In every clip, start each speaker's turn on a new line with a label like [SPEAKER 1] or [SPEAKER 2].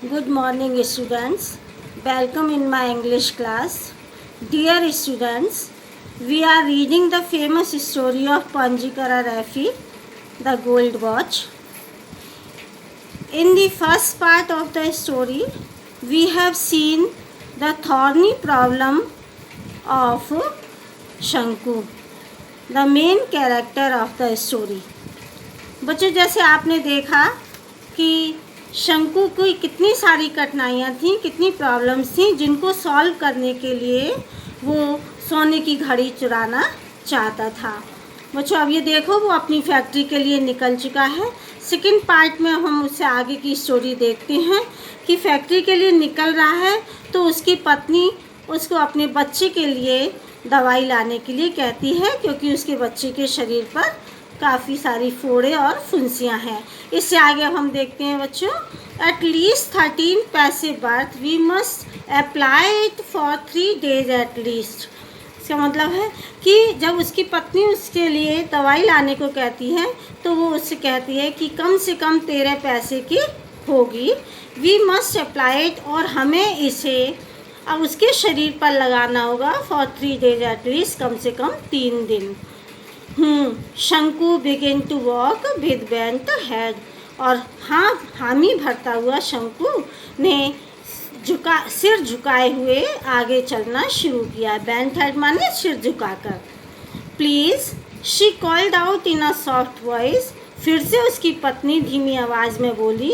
[SPEAKER 1] Good morning, students. Welcome in my English class. Dear students, we are reading the famous story of Panjikara Rafi, the Gold Watch. In the first part of the story, we have seen the thorny problem of Shanku, the main character of the story. बच्चों, जैसे आपने देखा कि शंकु की कितनी सारी कठिनाइयाँ थीं, कितनी प्रॉब्लम्स थीं जिनको सॉल्व करने के लिए वो सोने की घड़ी चुराना चाहता था। बच्चों, अब ये देखो वो अपनी फैक्ट्री के लिए निकल चुका है। सेकंड पार्ट में हम उससे आगे की स्टोरी देखते हैं कि फैक्ट्री के लिए निकल रहा है तो उसकी पत्नी उसको अपने बच्चे के लिए दवाई लाने के लिए कहती है, क्योंकि उसके बच्चे के शरीर पर काफ़ी सारी फोड़े और फुंसियाँ हैं। इससे आगे अब हम देखते हैं बच्चों, एट लीस्ट 13 पैसे birth we must apply it for 3 days at least. इसका मतलब है कि जब उसकी पत्नी उसके लिए दवाई लाने को कहती है तो वो उससे कहती है कि कम से कम 13 पैसे की होगी, वी मस्ट अप्लाई इट, और हमें इसे अब उसके शरीर पर लगाना होगा फॉर 3 days एट लीस्ट, कम से कम 3 दिन। Shanku begin to walk with bent head, और हामी भरता हुआ शंकु ने सिर झुकाए हुए आगे चलना शुरू किया। बेंट हेड माने सिर झुकाकर। Please, she called out in a soft voice, फिर से उसकी पत्नी धीमी आवाज़ में बोली,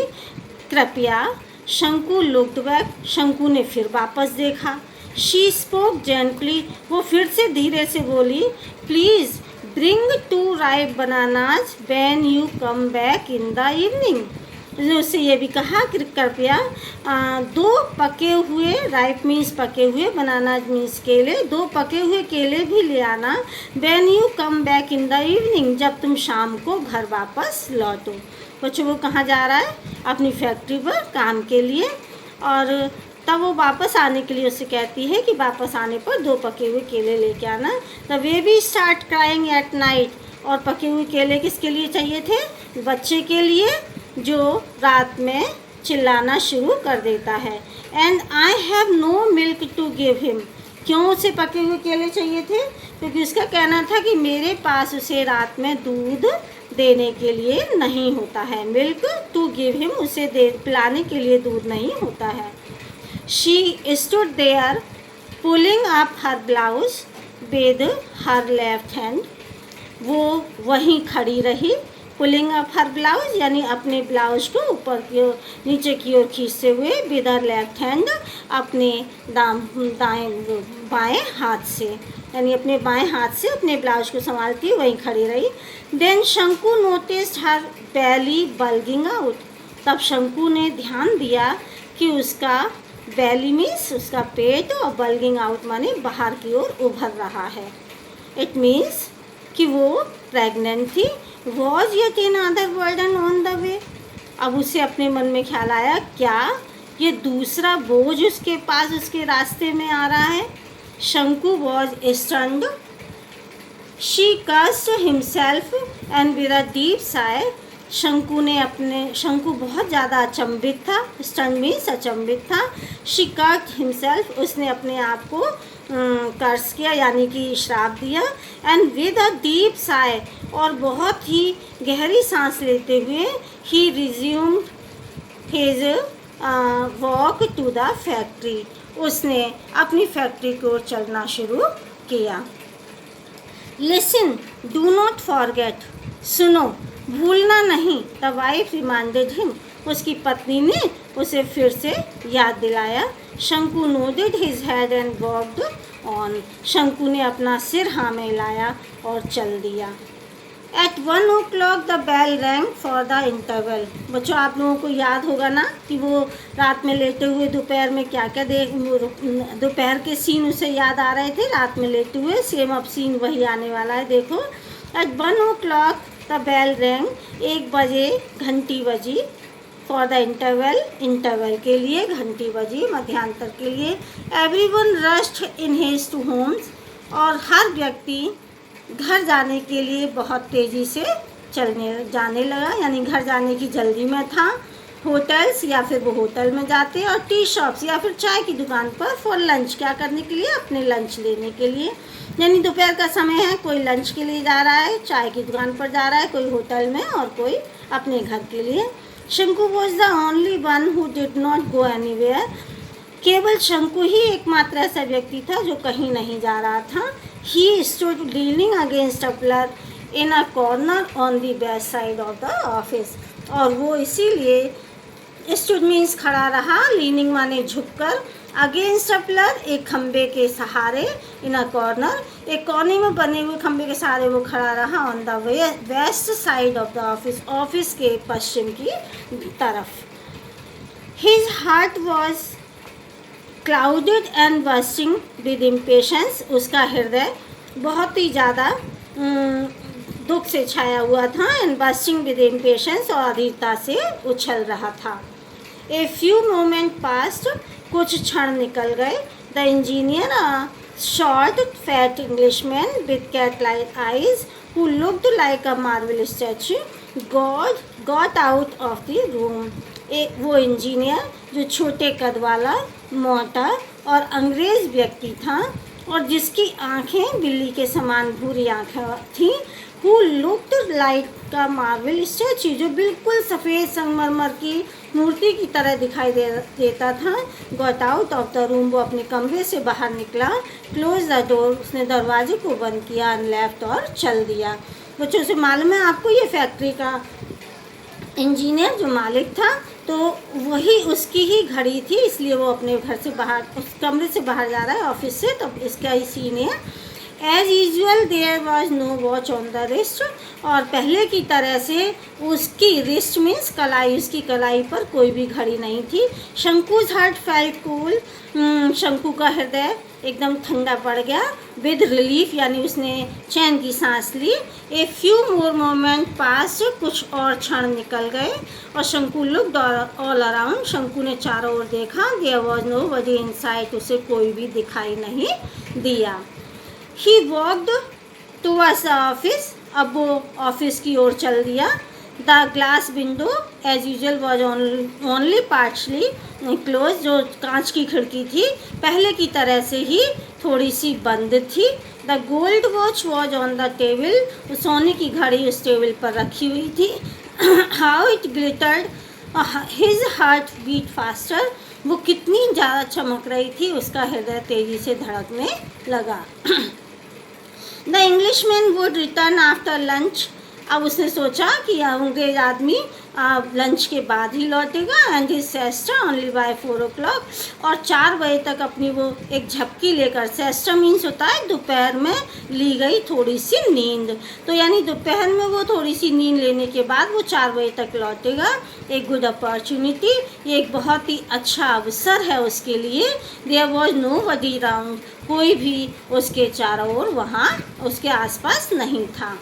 [SPEAKER 1] कृपया। शंकु लुक्ड बैक, शंकु ने फिर वापस देखा। शी स्पोक जेंटली, वो फिर से धीरे से बोली, please bring 2 ripe bananas when you come back in the evening। उसने उससे ये भी कहा कि कृपया 2 पके हुए, राइप मीन्स पके हुए, बनाना मीन्स केले, 2 पके हुए केले भी ले आना when you come back in the evening, जब तुम शाम को घर वापस लौटो। बच्चों, वो कहाँ जा रहा है? अपनी फैक्ट्री पर काम के लिए, और तब वो वापस आने के लिए उससे कहती है कि वापस आने पर 2 पके हुए केले लेके आना। The baby start crying at night, और पके हुए केले किसके लिए चाहिए थे? बच्चे के लिए, जो रात में चिल्लाना शुरू कर देता है। And I have no milk to give him, क्यों उसे पके हुए केले चाहिए थे? क्योंकि उसका कहना था कि मेरे पास उसे रात में दूध देने के लिए नहीं होता है। मिल्क टू गिव हिम, उसे पिलाने के लिए दूध नहीं होता है। She stood there pulling up her blouse with her left hand। वो वहीं खड़ी रही, पुलिंग अप हर ब्लाउज यानी अपने ब्लाउज को ऊपर की ओर, नीचे की ओर खींचते हुए, विद हर लेफ्ट हैंड, अपने बाएं हाथ से, यानी अपने बाएं हाथ से अपने ब्लाउज को संभालती वहीं खड़ी रही। देन शंकु नोटिस्ड हर बेली बल्गिंग आउट, तब शंकु ने ध्यान दिया कि उसका बेली मीन्स उसका पेट, और बल्गिंग आउट माने बाहर की ओर उभर रहा है। इट मीन्स कि वो प्रेग्नेंट थी। Was yet in other burden on the way, अब उसे अपने मन में ख्याल आया, क्या ये दूसरा बोझ उसके पास उसके रास्ते में आ रहा है? शंकु was stunned, she caused himself and with a deep Sai, शंकु बहुत ज़्यादा अचंभित था। स्टन मीन्स अचंभित था। शी कट हिमसेल्फ, उसने अपने आप को कर्स किया यानी कि श्राप दिया। And with a deep sigh, और बहुत ही गहरी सांस लेते हुए, he resumed his walk to the factory, उसने अपनी फैक्ट्री की ओर चलना शुरू किया। लिसन, डू नॉट फॉरगेट, सुनो, भूलना नहीं। द वाइफ रिमाइंडेड हिम, उसकी पत्नी ने उसे फिर से याद दिलाया। शंकु nodded his head and walked on, शंकु ने अपना सिर हाँ में हिलाया और चल दिया। At 1 o'clock the bell rang for the interval. बच्चों, आप लोगों को याद होगा ना कि वो रात में लेटे हुए दोपहर में क्या क्या दोपहर के सीन उसे याद आ रहे थे रात में लेटे हुए। सेम अब सीन वही आने वाला है। देखो, eight 1 o'clock the bell wrong, 1 बजे घंटी बजी, फॉर द इंटरवल के लिए घंटी बजी, मध्यांतर के लिए। Everyone rushed in his to homes, और हर व्यक्ति घर जाने के लिए बहुत तेज़ी से जाने लगा, यानी घर जाने की जल्दी में था। होटल्स या फिर वो होटल में जाते हैं, और टी शॉप्स या फिर चाय की दुकान पर फॉर लंच, क्या करने के लिए, अपने लंच लेने के लिए। यानी दोपहर का समय है, कोई लंच के लिए जा रहा है, चाय की दुकान पर जा रहा है, कोई होटल में और कोई अपने घर के लिए। शंकु was the only one who did not go anywhere. केवल शंकु ही एकमात्र ऐसा व्यक्ति था जो कहीं नहीं जा रहा था। He stood leaning against a pillar in a corner on the west side of the office. और वो इसीलिए स्टूड मीन्स खड़ा रहा, लीनिंग माने झुककर, अगेंस्ट अ पिलर एक खंबे के सहारे, इन अ कॉर्नर एक कोने में बने हुए खंबे के सहारे वो खड़ा रहा, on the west side of the office, office के पश्चिम की तरफ। His heart was clouded and bursting with impatience. उसका हृदय बहुत ही ज़्यादा दुख से छाया हुआ था, एंड बर्स्टिंग विद इम्पेशंस, और अधीरता से उछल रहा था। ए फ्यू मोमेंट पास्ट, कुछ क्षण निकल गए। The engineer, a short fat Englishman with cat like eyes who looked like a marble statue, got out of the room. वो इंजीनियर जो छोटे कद वाला, मोटा और अंग्रेज व्यक्ति था, और जिसकी आंखें बिल्ली के समान भूरी आंखें थीं, who looked like a marble statue, जो बिल्कुल सफ़ेद संगमरमर की मूर्ति की तरह दिखाई देता था। Got out of the room, वो अपने कमरे से बाहर निकला। क्लोज द डोर, उसने दरवाजे को बंद किया, एंड लेफ्ट, और चल दिया। बच्चों से मालूम है आपको, ये फैक्ट्री का इंजीनियर जो मालिक था, तो वही उसकी ही घड़ी थी, इसलिए वो अपने घर से बाहर, उस कमरे से बाहर जा रहा है ऑफिस से, तब इसका ही सीन है। As usual there was no watch on the wrist, और पहले की तरह से उसकी रिस्ट मीन्स कलाई, उसकी कलाई पर कोई भी घड़ी नहीं थी। शंकुज हार्ट फेल्ट कूल, शंकु का हृदय एकदम ठंडा पड़ गया। विद रिलीफ, यानी उसने चैन की सांस ली। ए फ्यू मोर मोमेंट पास, कुछ और क्षण निकल गए। और शंकु लुक्ड ऑल अराउंड, शंकु ने चारों ओर देखा। There was no body in sight, उसे कोई भी दिखाई नहीं दिया। He walked towards the office, अब वो ऑफिस की ओर चल दिया। The glass window as usual was only partially close, जो कांच की खिड़की थी पहले की तरह से ही थोड़ी सी बंद थी। The gold watch was on the table, सोने की घड़ी उस टेबल पर रखी हुई थी। How it glittered, his heart beat faster, वो कितनी ज़्यादा चमक रही थी, उसका हृदय तेज़ी से धड़कने लगा। The Englishman would return after lunch, अब उसने सोचा कि अंग्रेज आदमी लंच के बाद ही लौटेगा। And his sister only by 4 o'clock, और 4 बजे तक अपनी वो एक झपकी लेकर, सेस्टर मीन्स होता है दोपहर में ली गई थोड़ी सी नींद, तो यानी दोपहर में वो थोड़ी सी नींद लेने के बाद वो 4 बजे तक लौटेगा। एक गुड अपॉर्चुनिटी, ये एक बहुत ही अच्छा अवसर है उसके लिए। There was no body round, कोई भी उसके चारों ओर वहाँ उसके आसपास नहीं था।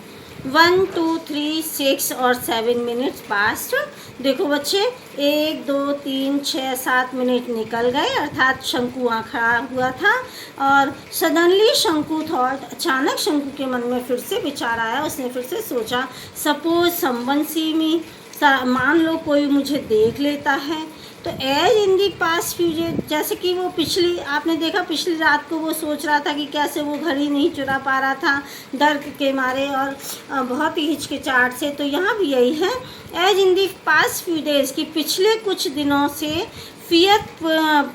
[SPEAKER 1] 1 2 3 6 और 7 मिनट्स पास्ट। देखो बच्चे, 1 2 3 6 7 मिनट निकल गए, अर्थात शंकु वहाँ खड़ा हुआ था। और सडनली शंकु थॉट, अचानक शंकु के मन में फिर से विचार आया, उसने फिर से सोचा, सपोज समवन सी मी, मान लो कोई मुझे देख लेता है। तो as in the past few days, जैसे कि वो पिछली, आपने देखा पिछली रात को वो सोच रहा था कि कैसे वो घड़ी नहीं चुरा पा रहा था डर के मारे और बहुत ही हिचकिचाहट से, तो यहाँ भी यही है। As in the past few days, कि पिछले कुछ दिनों से फियर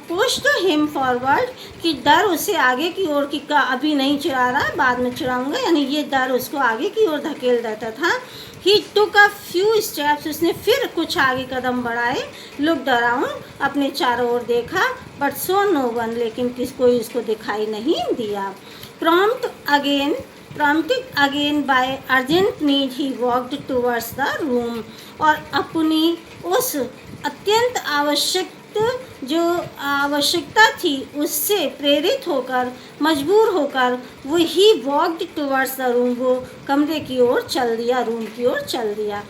[SPEAKER 1] पुश्ड हिम फॉरवर्ड, कि डर उसे आगे की ओर, की अभी नहीं चुरा रहा, बाद में चुराऊंगा, यानी ये डर उसको आगे की ओर धकेल देता था। ही टुक अ फ्यू स्टेप्स, उसने फिर कुछ आगे कदम बढ़ाए। लुक्ड अराउंड, अपने चारों ओर देखा। बट सो नो वन, लेकिन कोई उसको दिखाई नहीं दिया। Prompted again by urgent need, he walked towards the room, और अपनी उस अत्यंत जो आवश्यकता थी उससे प्रेरित होकर, मजबूर होकर, वो ही वॉक्ड टुवर्ड्स द रूम, वो कमरे की ओर चल दिया, रूम की ओर चल दिया।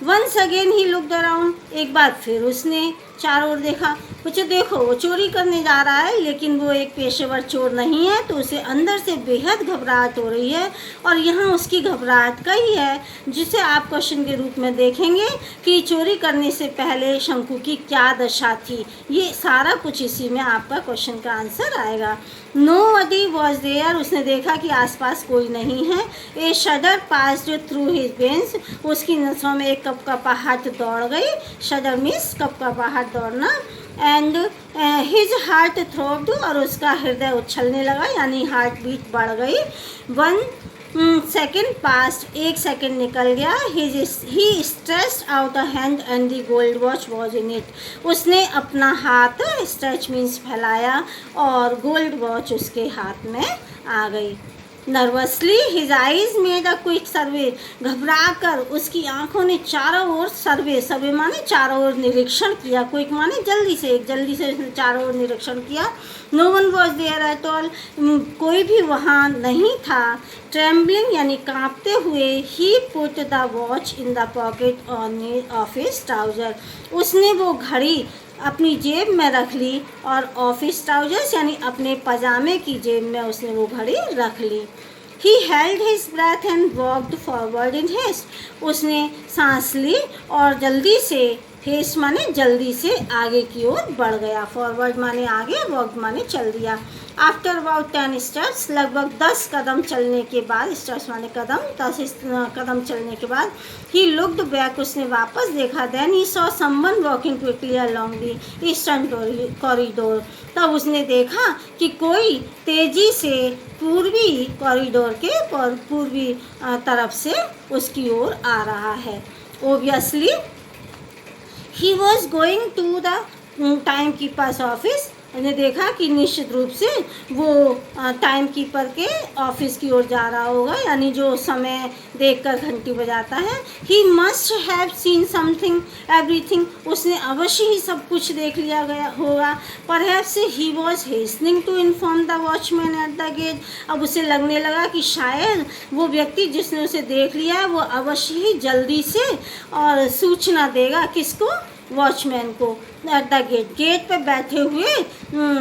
[SPEAKER 1] Once again he looked around, एक बार फिर उसने चारों ओर देखा। बच्चों देखो, वो चोरी करने जा रहा है लेकिन वो एक पेशेवर चोर नहीं है, तो उसे अंदर से बेहद घबराहट हो रही है। और यहाँ उसकी घबराहट का ही है जिसे आप क्वेश्चन के रूप में देखेंगे कि चोरी करने से पहले शंकु की क्या दशा थी। ये सारा कुछ इसी में आपका क्वेश्चन का आंसर आएगा। Nobody was there, उसने देखा कि आसपास कोई नहीं है। ए शडर passed through his veins, उसकी नसों में एक कपकपाहट दौड़ गई। शडर मीन्स कपकपाहट दौड़ना। एंड हिज हार्ट थ्रोब्ड, और उसका हृदय उछलने लगा, यानी हार्ट बीट बढ़ गई। 1 सेकेंड पास्ट, 1 सेकेंड निकल गया। He stretched out a hand and the gold watch was in it, उसने अपना हाथ, स्ट्रेच मीन्स फैलाया, और गोल्ड वॉच उसके हाथ में आ गई। Nervously his eyes made a quick survey, घबरा कर उसकी आंखों ने चारों ओर सर्वे माने चारों ओर निरीक्षण किया। क्विक माने जल्दी से उसने चारों ओर निरीक्षण किया। No one was there at all, कोई भी वहाँ नहीं था। ट्रेम्बलिंग यानी कांपते हुए, he put the watch in the pocket of his trouser, उसने वो घड़ी अपनी जेब में रख ली, और ऑफिस ट्राउजर्स यानी अपने पजामे की जेब में उसने वो घड़ी रख ली। He held his breath and walked forward in haste, उसने सांस ली और जल्दी से, हेस्ट माने जल्दी से, आगे की ओर बढ़ गया। फॉरवर्ड माने आगे, वॉकड माने चल दिया। आफ्टर अबाउट 10 स्टेप्स, लगभग 10 कदम चलने के बाद, स्टेप्स माने कदम, 10 कदम चलने के बाद, ही लुक्ड बैक, उसने वापस देखा। Then he saw someone walking quickly along the eastern corridor, तब उसने देखा कि कोई तेजी से पूर्वी कॉरिडोर के पूर्वी तरफ से उसकी ओर आ रहा है। Obviously he was going to the time keeper's office, उसने देखा कि निश्चित रूप से वो टाइम कीपर के ऑफिस की ओर जा रहा होगा, यानी जो समय देखकर घंटी बजाता है। He must have seen something everything, उसने अवश्य ही सब कुछ देख लिया गया होगा। Perhaps he was hastening to inform the watchman at the gate, अब उसे लगने लगा कि शायद वो व्यक्ति जिसने उसे देख लिया है वो अवश्य ही जल्दी से और सूचना देगा, किसको, वॉचमैन को। एट द गेट पे बैठे हुए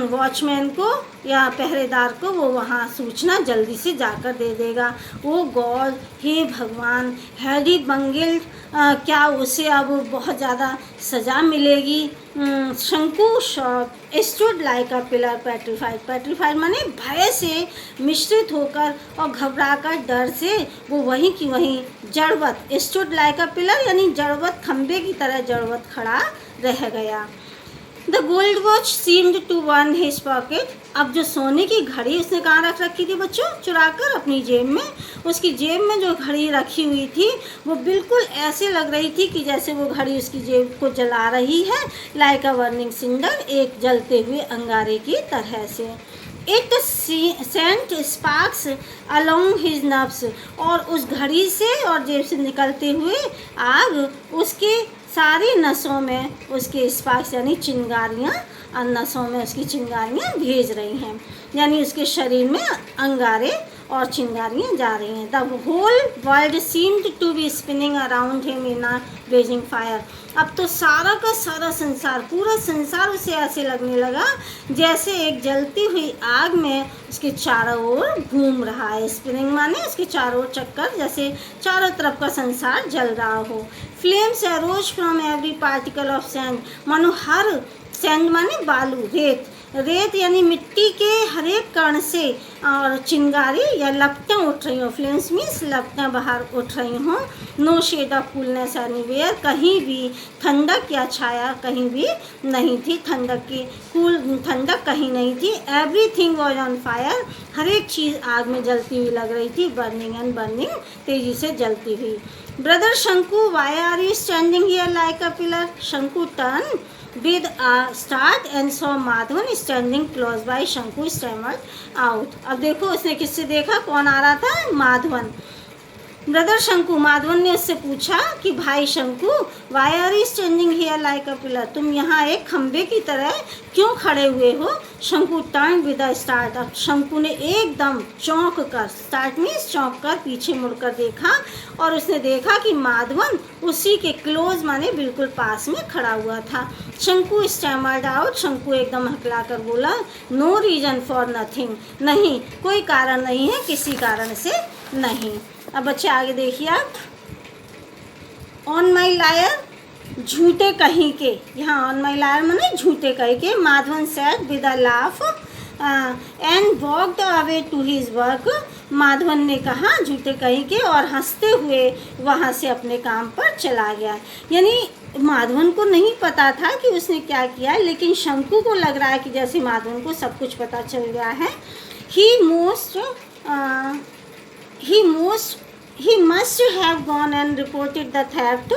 [SPEAKER 1] वॉचमैन को या पहरेदार को वो वहाँ सूचना जल्दी से जाकर दे देगा। ओ गॉड, हे भगवान, हैरी बंगिल्ड, क्या उसे अब बहुत ज़्यादा सज़ा मिलेगी। शंकु shock stood like a pillar petrified माने भय से मिश्रित होकर और घबराकर, डर से वो वहीं की वहीं जड़वत, स्टूड लाइक अ पिलर यानी जड़वत, खंबे की तरह जड़वत खड़ा रह गया। The gold watch seemed to वन हिज पॉकेट, अब जो सोने की घड़ी उसने कहाँ रख रखी थी बच्चों, चुराकर अपनी जेब में। उसकी जेब में जो घड़ी रखी हुई थी वो बिल्कुल ऐसे लग रही थी कि जैसे वो घड़ी उसकी जेब को जला रही है। लाइक अ बर्निंग सिंडर, एक जलते हुए अंगारे की तरह से। It sent sparks along his nerves, और उस घड़ी से और जेब से निकलते हुए आग उसके सारी नसों में, उसके स्पार्क्स यानी चिंगारियाँ, नसों में उसकी चिंगारियाँ भेज रही हैं, यानी उसके शरीर में अंगारे और चिंगारियाँ जा रही हैं। The whole world seemed to be spinning around him in a blazing fire, अब तो सारा का सारा संसार, पूरा संसार उसे ऐसे लगने लगा जैसे एक जलती हुई आग में उसके चारों ओर घूम रहा है। स्पिनिंग माने उसके चारों ओर चक्कर, जैसे चारों तरफ का संसार जल रहा हो। Flames arrows from every particle of sand, मानो हर, सैंड माने बालू, रेत यानी मिट्टी के हर एक कण से और चिंगारी या लपटें उठ रही हों। फ्लेम्स मीन्स लपटें बाहर उठ रही हों। No shade of coolness anywhere, कहीं भी ठंडक या छाया कहीं भी नहीं थी, ठंडक कहीं नहीं थी। एवरीथिंग वॉज ऑन फायर, हर एक चीज़ आग में जलती हुई लग रही थी। बर्निंग, तेज़ी से जलती हुई। Brother Shanku, why are you standing here like a pillar? Shanku turn with a start and saw Madhavan standing close by. शंकु stammered out. अब देखो उसने किससे देखा, कौन आ रहा था, माधवन। ब्रदर शंकु, माधवन ने उससे पूछा कि भाई Shanku, why are you standing here like a pillar, तुम यहाँ एक खम्बे की तरह क्यों खड़े हुए हो। शंकु टर्न विद अ स्टार्ट, अब शंकु ने एकदम चौंक कर, स्टार्ट मीन्स चौंक कर, पीछे मुड़कर देखा और उसने देखा कि माधवन उसी के क्लोज माने बिल्कुल पास में खड़ा हुआ था। शंकु स्टैमर्ड आउट, शंकु एकदम हकला कर बोला, नो रीजन फॉर नथिंग, नहीं कोई कारण नहीं है, किसी कारण से नहीं। अब बच्चे आगे देखिए आप, ऑन माई लायर, झूठे कहीं के, यहाँ ऑन माई लायर माने झूठे कहीं के, Madhavan said with a laugh and walked away to his work, Madhavan ने कहा झूठे कहीं के और हंसते हुए वहाँ से अपने काम पर चला गया। यानी माधवन को नहीं पता था कि उसने क्या किया, लेकिन शंकु को लग रहा है कि जैसे माधवन को सब कुछ पता चल गया है। He must have gone and reported the theft,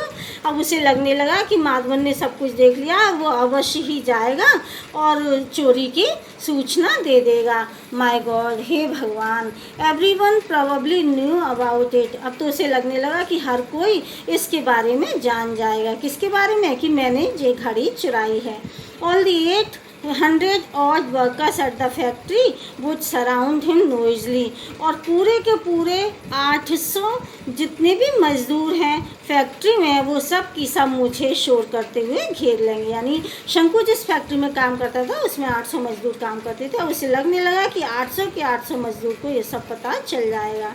[SPEAKER 1] अब उसे लगने लगा कि माधवन ने सब कुछ देख लिया, वो अवश्य ही जाएगा और चोरी की सूचना दे देगा। माय गॉड, हे भगवान, everyone probably knew about it, अब तो उसे लगने लगा कि हर कोई इसके बारे में जान जाएगा। किसके बारे में? कि मैंने ये घड़ी चुराई है। All the 800 odd workers at the factory would surround him noisily, और पूरे के पूरे 800 जितने भी मजदूर हैं फैक्ट्री में, वो सब की सब मुझे शोर करते हुए घेर लेंगे। यानी शंकु जिस फैक्ट्री में काम करता था उसमें 800 मजदूर काम करते थे, उसे लगने लगा कि 800 के 800 मजदूर को ये सब पता चल जाएगा।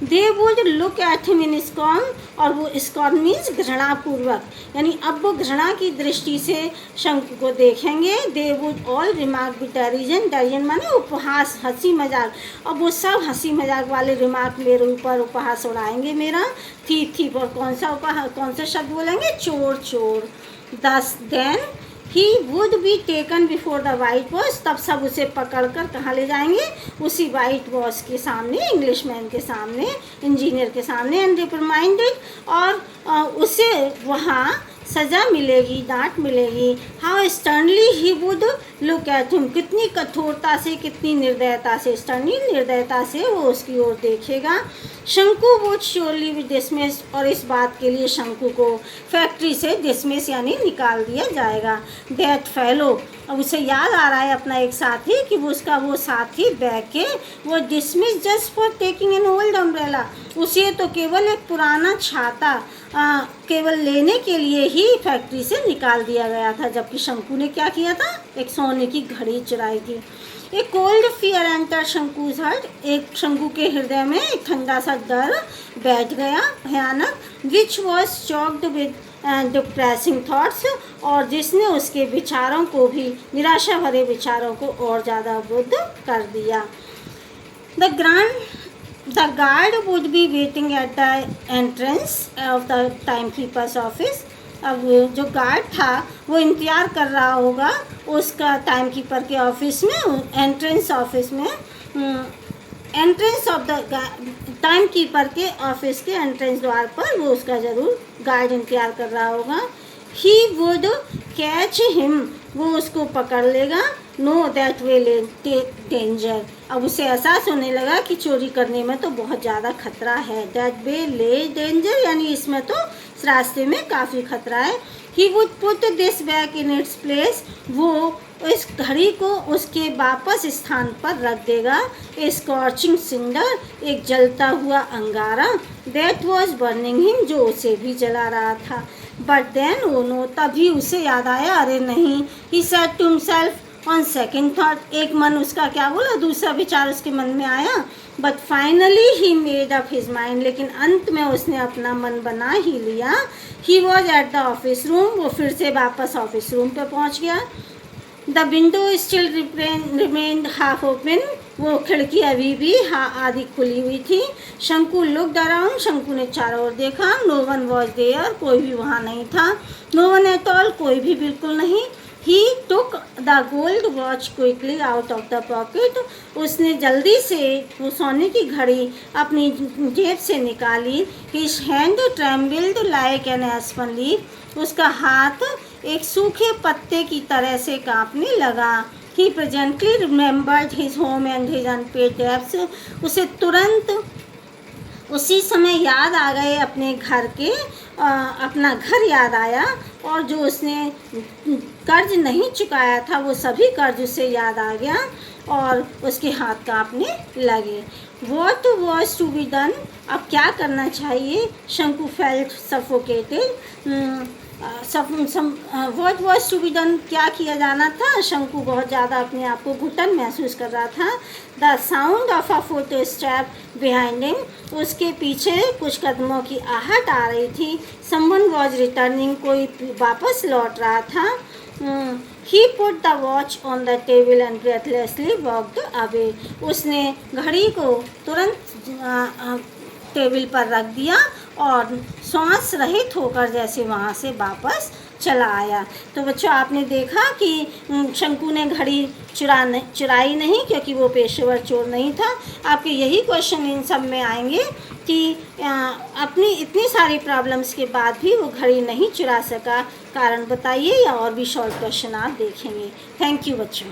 [SPEAKER 1] They would look at him in scorn, और वो स्कॉर्न मीन्स घृणापूर्वक, यानी अब वो घृणा की दृष्टि से शंकु को देखेंगे। They would all remark with derision, derision माने उपहास, हंसी मजाक, अब वो सब हंसी मजाक वाले रिमार्क मेरे ऊपर उपहास उड़ाएंगे मेरा। थी पर कौन सा शब्द बोलेंगे? चोर चोर। Thus then he would be taken before the white boss, तब सब उसे पकड़कर कहाँ ले जाएंगे? उसी वाइट बॉस के सामने, इंग्लिश मैन के सामने, इंजीनियर के सामने, एंड रिप्रिमाइंडेड, और उसे वहाँ सज़ा मिलेगी, डांट मिलेगी। How sternly he would look at him, कितनी कठोरता से, कितनी निर्दयता से, स्टर्नली निर्दयता से वो उसकी ओर देखेगा। शंकु वुड श्योरली बी डिसमिस, और इस बात के लिए शंकु को फैक्ट्री से डिसमिस यानी निकाल दिया जाएगा। दैट फेलो, अब उसे याद आ रहा है अपना एक साथी कि वो उसका वो साथी बैके वो dismiss just for taking an old umbrella, उसे तो केवल एक पुराना छाता केवल लेने के लिए ही फैक्ट्री से निकाल दिया गया था, जबकि शंकु ने क्या किया था? एक सोने की घड़ी चुराई थी। एक कोल्ड फियर एंटर शंकु's हार्ट, एक शंकु के हृदय में एक ठंडा सा डर बैठ गया, भयानक, which was choked with depressing thoughts, और जिसने उसके विचारों को भी, निराशा भरे विचारों को और ज़्यादा अवरुद्ध कर दिया। The guard would be waiting at the entrance of the timekeeper's office, अब जो गार्ड था वो इंतज़ार कर रहा होगा उसका टाइम कीपर के ऑफिस में, एंट्रेंस ऑफिस में, entrance of the time keeper के ऑफिस के एंट्रेंस द्वार पर वो उसका ज़रूर गार्ड इंतज़ार कर रहा होगा। ही वुड कैच हिम, वो उसको पकड़ लेगा। नो दैट विल डेंजर, अब उसे एहसास होने लगा कि चोरी करने में तो बहुत ज़्यादा खतरा है। दैट वे ले डेंजर, यानी इसमें तो इस रास्ते में काफ़ी खतरा है। He would put this back in its place, वो इस घड़ी को उसके वापस स्थान पर रख देगा। ए स्कॉर्चिंग सिंडर, एक जलता हुआ अंगारा, दैट वॉज बर्निंग हिम, जो उसे भी जला रहा था। बट देन ओ नो, तभी उसे याद आया, अरे नहीं, he said to himself on second thought, एक मन उसका क्या बोला, दूसरा विचार उसके मन में आया। But finally he made up his mind, लेकिन अंत में उसने अपना मन बना ही लिया। He was at the office room, वो फिर से वापस ऑफिस रूम पे पहुंच गया। The window still remained half open, वो खिड़की अभी भी आधी खुली हुई थी। शंकु लुक्ड अराउंड, शंकु ने चारों ओर देखा। नो वन वॉज देयर, कोई भी वहाँ नहीं था। नो वन एट ऑल, कोई भी बिल्कुल नहीं। He took the gold watch quickly out of the pocket, उसने जल्दी से वो सोने की घड़ी अपनी जेब से निकाली। His hand trembled like an aspen leaf, उसका हाथ एक सूखे पत्ते की तरह से कांपने लगा। He presently remembered his home and his unpaid debts, उसे तुरंत उसी समय याद आ गए अपने घर के, अपना घर याद आया और जो उसने कर्ज नहीं चुकाया था वो सभी कर्ज उसे याद आ गया और उसके हाथ कांपने लगे। What was to be done? अब क्या करना चाहिए? शंकु felt suffocated. What was to be done? क्या किया जाना था? शंकु बहुत ज़्यादा अपने आप को घुटन महसूस कर रहा था। The sound of a footstep behind him. उसके पीछे कुछ कदमों की आहट आ रही थी। Someone was returning. कोई वापस लौट रहा था। He put the watch on the table and breathlessly walked away. उसने घड़ी को तुरंत टेबल पर रख दिया और श्वास रहित होकर जैसे वहाँ से वापस चला आया। तो बच्चों आपने देखा कि शंकु ने घड़ी चुराई नहीं, क्योंकि वो पेशेवर चोर नहीं था। आपके यही क्वेश्चन इन सब में आएंगे कि अपनी इतनी सारी प्रॉब्लम्स के बाद भी वो घड़ी नहीं चुरा सका, कारण बताइए, या और भी शॉर्ट क्वेश्चन आप देखेंगे। थैंक यू बच्चों।